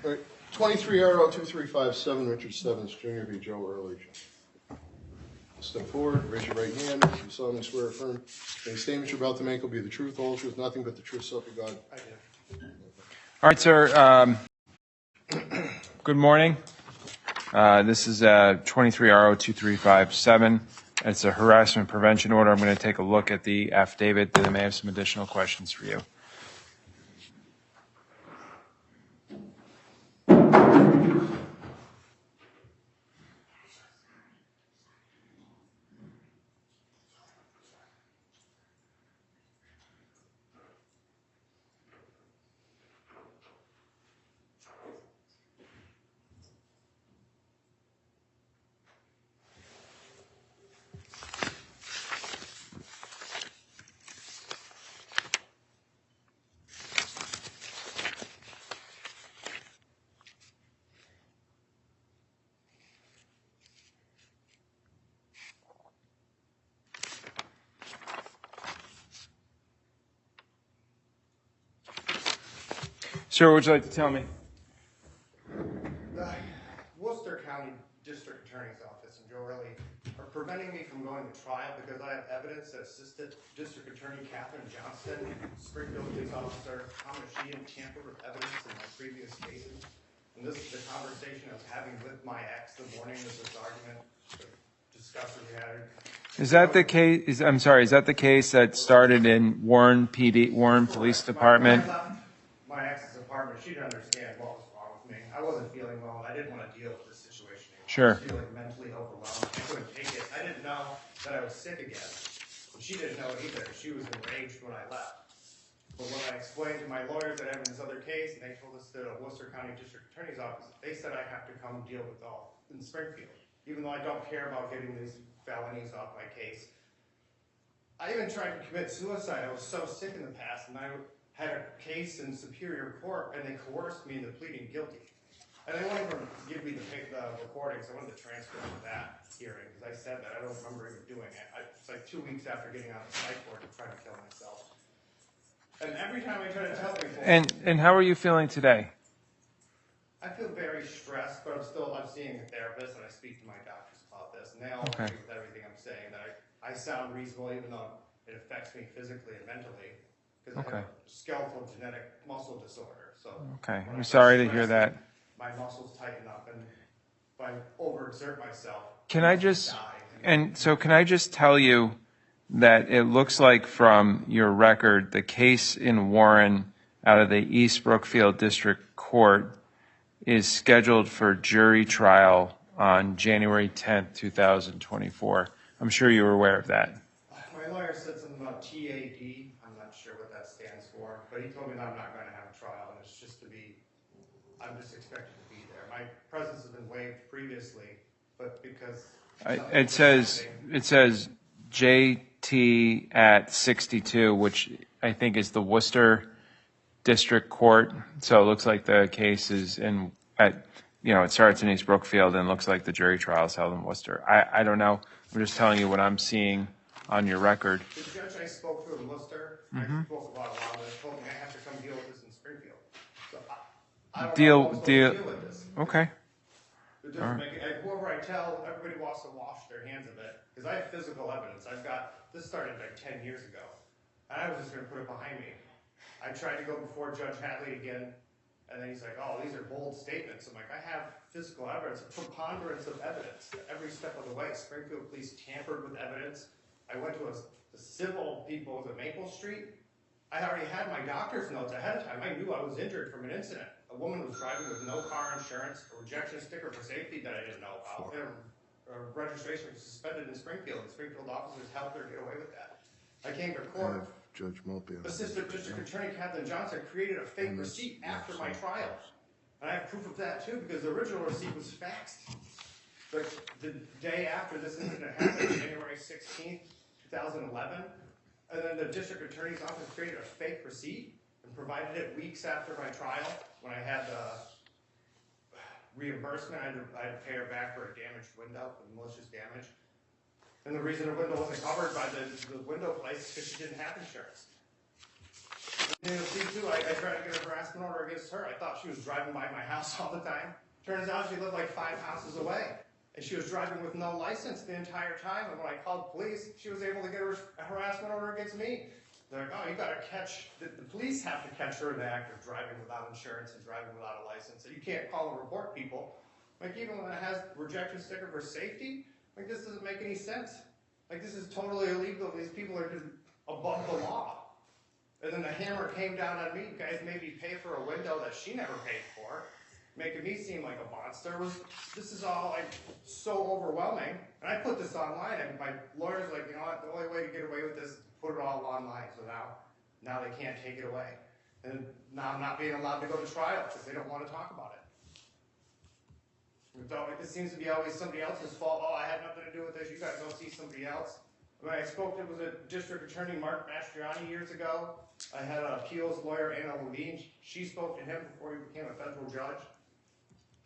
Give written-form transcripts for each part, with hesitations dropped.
All right, 23RO2357, Richard Stebbins, Jr. v. Joe Early. Step forward, raise your right hand. You solemnly swear or affirm any statement you're about to make will be the truth, whole truth, nothing but the truth, so help you God. I do. All right, sir. Good morning. This is 23RO2357. It's a harassment prevention order. I'm going to take a look at the affidavit, then I may have some additional questions for you. Sir, what would you like to tell me? The Worcester County District Attorney's Office and Joe Early are preventing me from going to trial because I have evidence that Assistant District Attorney Catherine Johnston, Springfield Police Officer Thomas Sheehan, tampered with evidence in my previous cases. And this is the conversation I was having with my ex the morning of this argument, the discussion we had. Is that the case? I'm sorry. Is that the case that started in Warren Police Department? When I left my ex's apartment, she didn't understand what was wrong with me. I wasn't feeling well, and I didn't want to deal with this situation anymore. Sure. I was feeling mentally overwhelmed. I couldn't take it. I didn't know that I was sick again. And she didn't know it either. She was enraged when I left. But when I explained to my lawyers that I have this other case, and they told us that a Worcester County District Attorney's Office, they said I have to come deal with all in Springfield. Even though I don't care about getting these felonies off my case. I even tried to commit suicide. I was so sick in the past, and I had a case in Superior Court, and they coerced me into pleading guilty. And they won't even give me the recordings. I wanted the transcript of that hearing, because I said that. I don't remember even doing it. It's like 2 weeks after getting out of the psych ward and trying to kill myself. And every time I try to tell people... And how are you feeling today? I feel very stressed, but I'm seeing a therapist, and I speak to my doctors about this, and they all agree with everything I'm saying, that I sound reasonable, even though it affects me physically and mentally, because I have a skeletal genetic muscle disorder. So I'm sorry to hear that. My muscles tighten up, and if I overexert myself, Can I just die. tell you that it looks like from your record, the case in Warren out of the East Brookfield District Court is scheduled for jury trial on January 10th, 2024. I'm sure you were aware of that. My lawyer said something about TAD. I'm not sure what that stands for, but he told me that I'm not going to have a trial, and it's just I'm just expected to be there. My presence has been waived previously, but because it says JT at 62, which I think is the Worcester District Court. So it looks like the case is it starts in East Brookfield and looks like the jury trial is held in Worcester. I don't know. I'm just telling you what I'm seeing on your record. The judge I spoke to in Worcester, I spoke about a lot of this, told me I have to come deal with this in Springfield. So I don't know how I'm supposed to deal with this. Okay. It doesn't make it, whoever I tell, everybody wants to wash their hands of it, because I have physical evidence. This started like 10 years ago, and I was just going to put it behind me. I tried to go before Judge Hadley again, and then he's like, oh, these are bold statements. I'm like, I have physical evidence, a preponderance of evidence every step of the way. Springfield police tampered with evidence. I went to the civil people at Maple Street. I already had my doctor's notes ahead of time. I knew I was injured from an incident. A woman was driving with no car insurance, a rejection sticker for safety that I didn't know about. Their registration was suspended in Springfield. The Springfield officers helped her get away with that. I came to court. Judge Mulpey. Assistant District Attorney Catherine Johnson created a fake receipt after my trial. And I have proof of that too, because the original receipt was faxed. The day after this incident happened, January 16th, 2011, and then the District Attorney's Office created a fake receipt and provided it weeks after my trial when I had the reimbursement. I had to pay her back for a damaged window, malicious damage. And the reason the window wasn't covered by the window place is because she didn't have insurance. And you'll see too, I tried to get a harassment order against her. I thought she was driving by my house all the time. Turns out she lived like 5 houses away. And she was driving with no license the entire time. And when I called police, she was able to get a harassment order against me. They're like, oh, you gotta catch, the police have to catch her in the act of driving without insurance and driving without a license. So you can't call and report people. Like even when it has rejection sticker for safety, like this doesn't make any sense. Like this is totally illegal. These people are just above the law. And then the hammer came down on me. You guys made me pay for a window that she never paid for, making me seem like a monster. This is all like so overwhelming. And I put this online, and my lawyer's like, you know what? The only way to get away with this is to put it all online. So now they can't take it away. And now I'm not being allowed to go to trial because they don't want to talk about it. It seems to be always somebody else's fault. Oh, I had nothing to do with this. You guys go see somebody else. When I spoke to, it was a district attorney, Mark Mastriani, years ago. I had an appeals lawyer, Anna Levine. She spoke to him before he became a federal judge.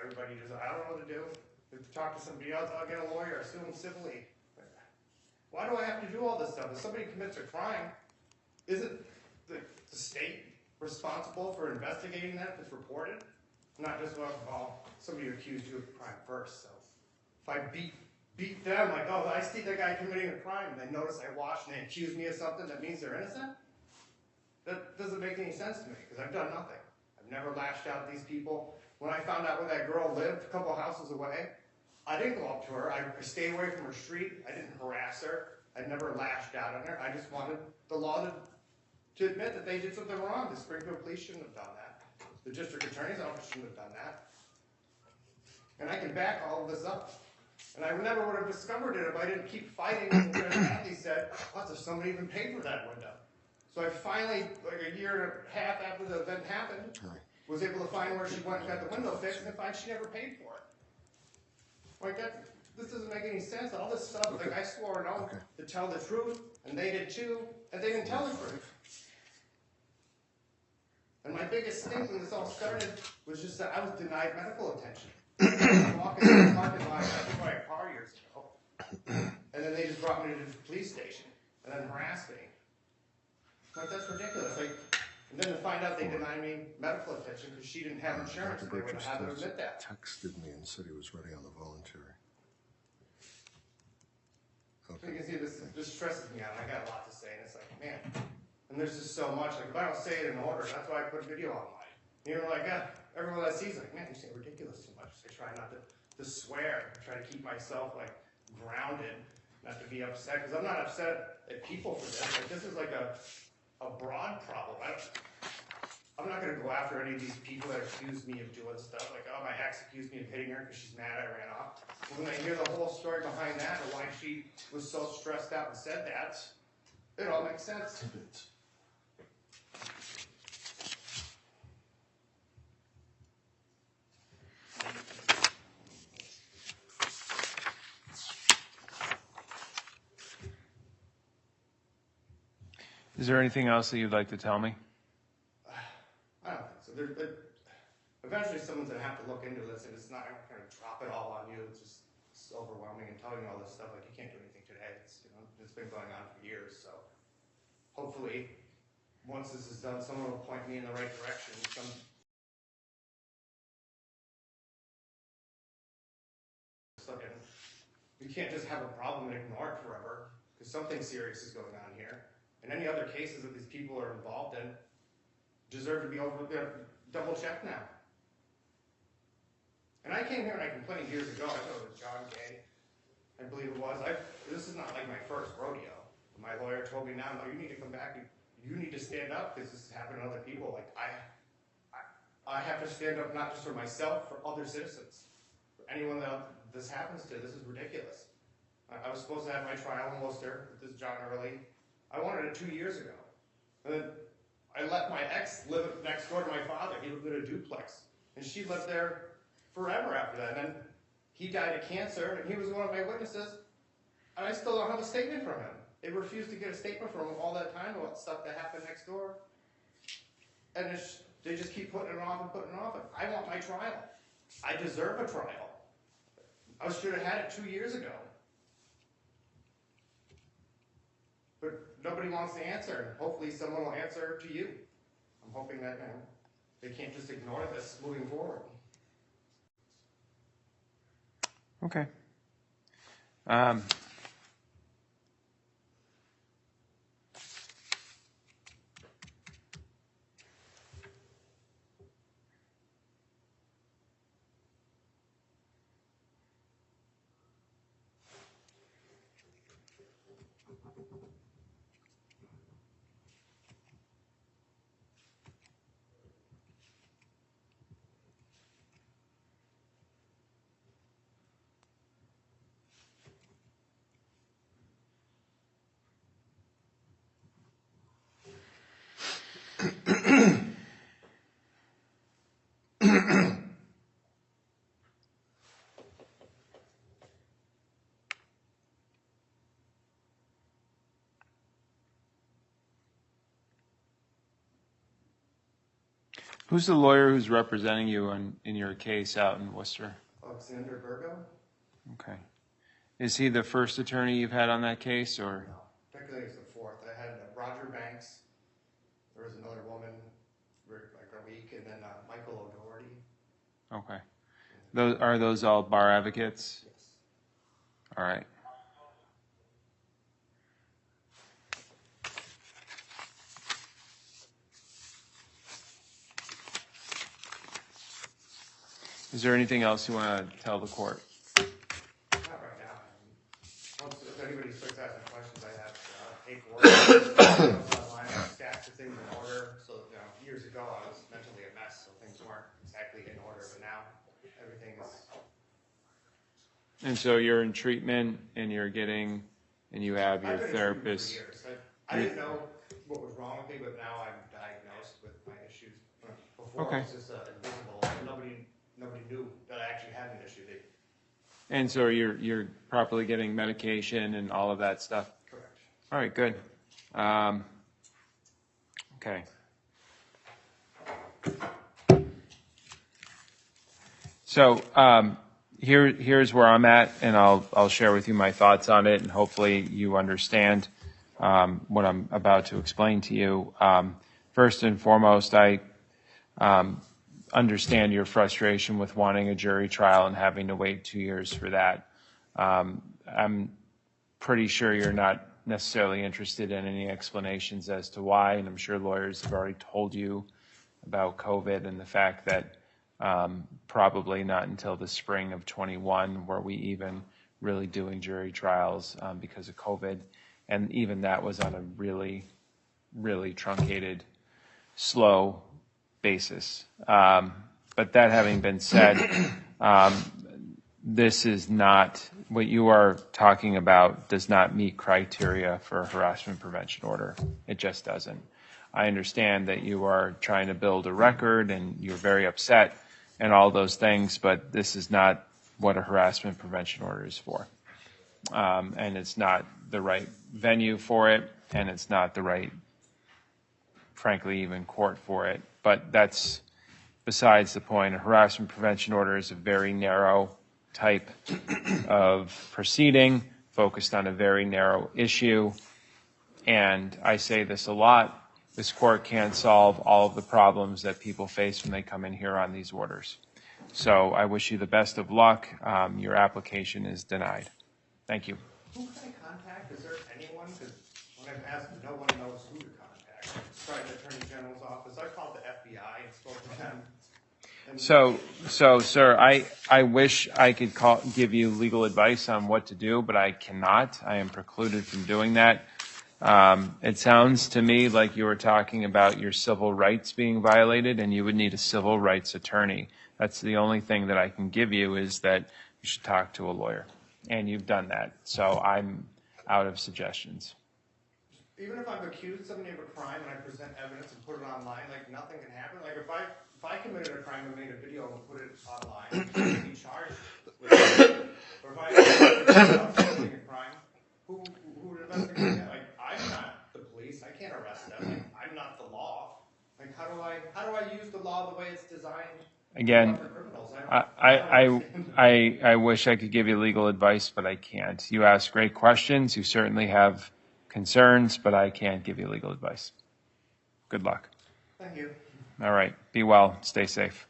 Everybody just, I don't know what to do. If you talk to somebody else, I'll get a lawyer, sue them civilly. Why do I have to do all this stuff? If somebody commits a crime, isn't the state responsible for investigating that if it's reported? Not just, well, somebody accused you of a crime first, so if I beat them, like, oh, I see the guy committing a crime, and they notice I watched and they accuse me of something that means they're innocent? That doesn't make any sense to me, because I've done nothing. I've never lashed out at these people. When I found out where that girl lived, a couple houses away, I didn't go up to her. I stayed away from her street. I didn't harass her. I never lashed out on her. I just wanted the law to admit that they did something wrong. The Springfield police shouldn't have done that. The district attorney's office shouldn't have done that. And I can back all of this up. And I never would have discovered it if I didn't keep fighting. And Judge Matthew said, what if somebody even paid for that window? So I finally, like a year and a half after the event happened, was able to find where she went and got the window fixed and find she never paid for it. Like this doesn't make any sense. All this stuff, like I swore an oath to tell the truth, and they did too, and they didn't tell the truth. And my biggest thing when this all started was just that I was denied medical attention. I was walking in the parking lot, I took my car years ago, and then they just brought me to the police station and then harassed me. Like that's ridiculous. Like, and then to find out they denied me medical attention because she didn't have insurance, and they would have had to admit that. Texted me and said he was ready on the voluntary. So you can see this stresses me out. I got a lot to say, and it's like, man. And there's just so much. Like if I don't say it in order, that's why I put a video online. You know, like everyone that sees, like, man, you say ridiculous too much. I try not to swear. I try to keep myself like grounded, not to be upset because I'm not upset at people for this. Like this is like a broad problem. I'm not going to go after any of these people that accuse me of doing stuff. Like, oh, my ex accused me of hitting her because she's mad I ran off. When I hear the whole story behind that and why she was so stressed out and said that, it all makes sense. Is there anything else that you'd like to tell me? I don't think so. Eventually someone's going to have to look into this, and it's not going to drop it all on you. It's overwhelming and telling you all this stuff. Like, you can't do anything today. It's been going on for years. So hopefully, once this is done, someone will point me in the right direction. You can't just have a problem and ignore it forever, because something serious is going on here. And any other cases that these people are involved in deserve to be double checked now. And I came here and I complained years ago. I thought it was John Gay, I believe it was. This is not like my first rodeo. My lawyer told me now, no, you need to come back. You need to stand up because this is happening to other people. Like I have to stand up not just for myself, for other citizens. For anyone that this happens to, this is ridiculous. I was supposed to have my trial in Worcester with this John Early. I wanted it 2 years ago. And then I let my ex live next door to my father. He lived in a duplex. And she lived there forever after that. And then he died of cancer, and he was one of my witnesses. And I still don't have a statement from him. They refused to get a statement from him all that time about stuff that happened next door. And they just keep putting it off and putting it off. I want my trial. I deserve a trial. I should have had it 2 years ago. But nobody wants to answer. Hopefully someone will answer to you. hoping that they can't just ignore this moving forward. Okay. Who's the lawyer who's representing you in your case out in Worcester? Alexander Virgo? Okay. Is he the first attorney you've had on that case, or? No, technically it's the fourth. I had Roger Banks. There was another woman for like a week, and then Michael O'Doherty. Okay. Are those all bar advocates? Yes. All right. Is there anything else you want to tell the court? Not right now. If anybody starts asking questions, I have paperwork online. I have stacks of things in order. So years ago I was mentally a mess, so things weren't exactly in order. But now everything is. And so you're in treatment, and you have your I've been in treatment therapist. for years. I didn't know what was wrong with me, but now I'm diagnosed with my issues. Before Okay. it was just invisible. Nobody knew that I actually had an issue. And so you're properly getting medication and all of that stuff. Correct. All right, good. Okay. So here's where I'm at, and I'll share with you my thoughts on it, and hopefully you understand what I'm about to explain to you. First and foremost, I understand your frustration with wanting a jury trial and having to wait 2 years for that. I'm pretty sure you're not necessarily interested in any explanations as to why, and I'm sure lawyers have already told you about COVID and the fact that probably not until the spring of 21 were we even really doing jury trials because of COVID, and even that was on a really, really truncated, slow basis. But that having been said, this is not, what you are talking about does not meet criteria for a harassment prevention order. It just doesn't. I understand that you are trying to build a record and you're very upset and all those things, but this is not what a harassment prevention order is for. And it's not the right venue for it, and it's not the right, frankly, even court for it. But that's besides the point. A harassment prevention order is a very narrow type of proceeding focused on a very narrow issue. And I say this a lot. This court can't solve all of the problems that people face when they come in here on these orders. So I wish you the best of luck. Your application is denied. Thank you. Who can I contact? Is there anyone? Because when I've asked, no one knows who to contact. I tried the Attorney General's office. I called the FBI and spoke to them. So, sir, I wish I could give you legal advice on what to do, but I cannot. I am precluded from doing that. It sounds to me like you were talking about your civil rights being violated, and you would need a civil rights attorney. That's the only thing that I can give you, is that you should talk to a lawyer. And you've done that. So I'm out of suggestions. Even if I've accused somebody of a crime and I present evidence and put it online, like nothing can happen. Like if I committed a crime and made a video and put it online, I can be charged with it. Or if I committed a crime, who would investigate that? Like I'm not the police. I can't arrest them. Like I'm not the law. Like how do I use the law the way it's designed? Again, I wish I could give you legal advice, but I can't. You ask great questions. You certainly have concerns, but I can't give you legal advice. Good luck. Thank you. All right. Be well. Stay safe.